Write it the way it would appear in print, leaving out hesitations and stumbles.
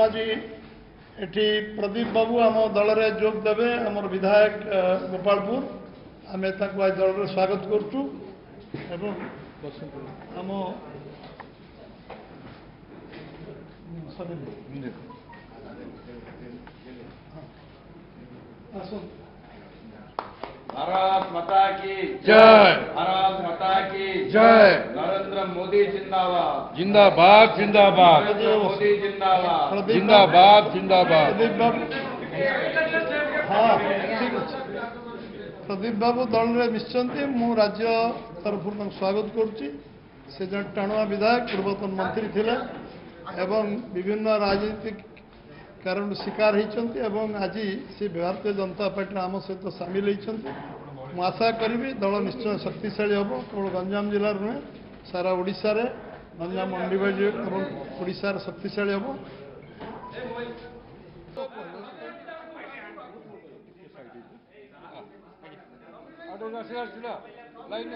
आज एटी प्रदीप बाबू आम दल में जोग देवे आम विधायक गोपालपुर आम आज दल में स्वागत करुँ आम भारत माता की जय। भारत माता की जय। नरेंद्र मोदी जिंदाबाद जिंदाबाद जिंदाबाद नरेंद्र मोदी जिंदाबाद जिंदाबाद जिंदाबाद प्रदीप बाबू हाँ ठीक अच्छे प्रदीप बाबू दल में मिशन मु राज्य तरफ स्वागत करुच्ची से जन टाणुआ विधायक पूर्वतन मंत्री थिले एवं विभिन्न राजनीतिक कारण शिकार होती आज से भारतीय जनता पार्टी आम सहित सामिल होती आशा करी दल निश्चय शक्तिशाली हम केवल गंजाम जिलार नुहे सारा ओडिशा रे गंजाम मंडीबाज ओडिशार शक्तिशाली हम लाइन